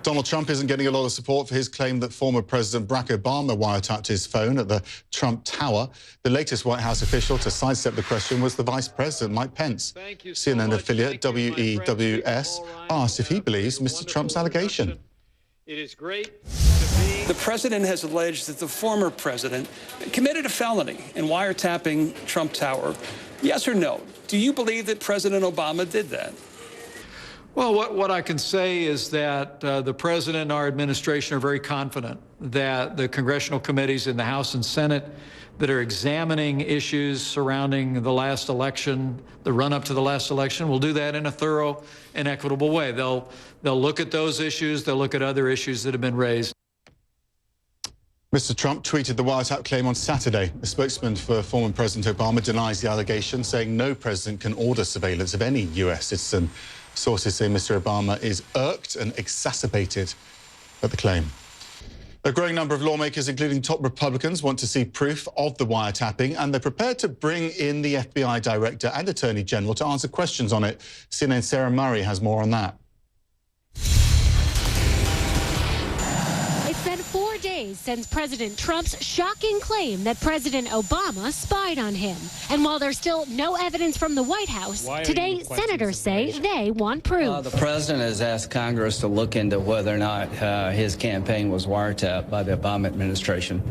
Donald Trump isn't getting a lot of support for his claim that former President Barack Obama wiretapped his phone at the Trump Tower. The latest White House official to sidestep the question was the Vice President, Mike Pence. CNN affiliate WEWS asked if he believes Mr. Trump's allegation. It is great to be... The president has alleged that the former president committed a felony in wiretapping Trump Tower. Yes or no? Do you believe that President Obama did that? Well, what I can say is that the president and our administration are very confident that the congressional committees in the House and Senate that are examining issues surrounding the last election, the run-up to the last election, will do that in a thorough and equitable way. They'll look at those issues. They'll look at other issues that have been raised. Mr. Trump tweeted the wiretap claim on Saturday. A spokesman for former President Obama denies the allegation, saying no president can order surveillance of any U.S. citizen. Sources say Mr. Obama is irked and exacerbated at the claim. A growing number of lawmakers, including top Republicans, want to see proof of the wiretapping, and they're prepared to bring in the FBI director and attorney general to answer questions on it. CNN's Sarah Murray has more on that. It's been 4 days since President Trump's shocking claim that President Obama spied on him. And while there's still no evidence from the White House, today senators say they want proof. The president has asked Congress to look into whether or not his campaign was wiretapped by the Obama administration.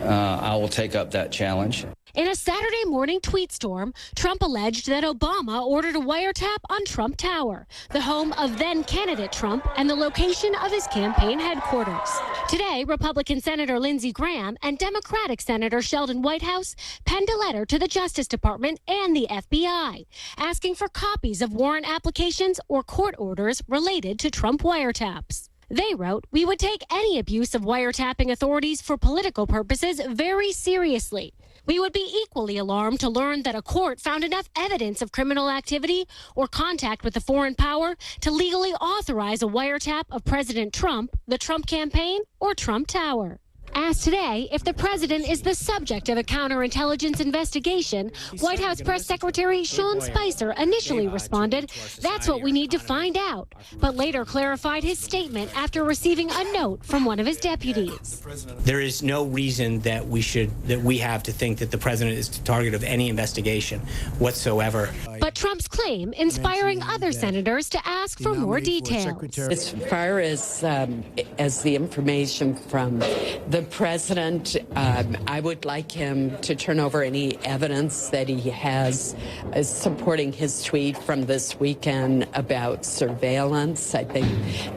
I will take up that challenge. In a Saturday morning tweet storm, Trump alleged that Obama ordered a wiretap on Trump Tower, the home of then-candidate Trump and the location of his campaign headquarters. Today, Republican Senator Lindsey Graham and Democratic Senator Sheldon Whitehouse penned a letter to the Justice Department and the FBI, asking for copies of warrant applications or court orders related to Trump wiretaps. They wrote, "We would take any abuse of wiretapping authorities for political purposes very seriously. We would be equally alarmed to learn that a court found enough evidence of criminal activity or contact with a foreign power to legally authorize a wiretap of President Trump, the Trump campaign, or Trump Tower." Asked today if the president is the subject of a counterintelligence investigation, White House Press Secretary Sean Spicer initially responded, "That's what we need to find out," but later clarified his statement after receiving a note from one of his deputies. There is no reason that we have to think that the president is the target of any investigation whatsoever. But Trump's claim inspiring other senators to ask for more details. As far as the information from the president, I would like him to turn over any evidence that he has supporting his tweet from this weekend about surveillance. I think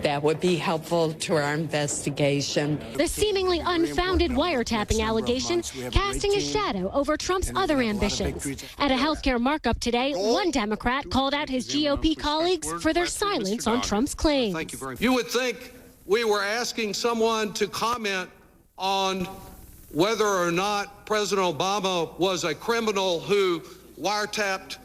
that would be helpful to our investigation. The seemingly unfounded wiretapping allegation casting a shadow over Trump's other ambitions. At a healthcare markup today, one Democrat called out his GOP colleagues for their silence on Trump's claims. You would think we were asking someone to comment on whether or not President Obama was a criminal who wiretapped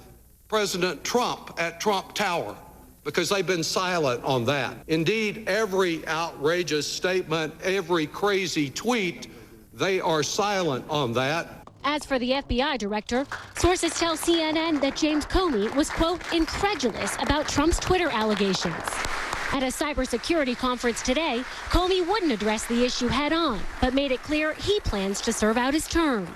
President Trump at Trump Tower, because they've been silent on that. Indeed, every outrageous statement, every crazy tweet, they are silent on that. As for the FBI director, sources tell CNN that James Comey was, quote, incredulous about Trump's Twitter allegations. At a cybersecurity conference today, Comey wouldn't address the issue head-on, but made it clear he plans to serve out his term.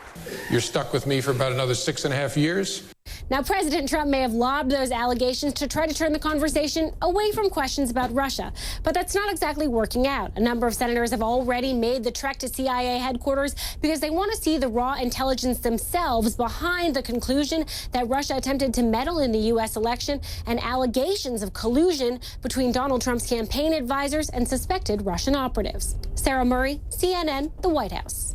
You're stuck with me for about another 6.5 years? Now, President Trump may have lobbed those allegations to try to turn the conversation away from questions about Russia, but that's not exactly working out. A number of senators have already made the trek to CIA headquarters because they want to see the raw intelligence themselves behind the conclusion that Russia attempted to meddle in the U.S. election and allegations of collusion between Donald Trump's campaign advisors and suspected Russian operatives. Sarah Murray, CNN, the White House.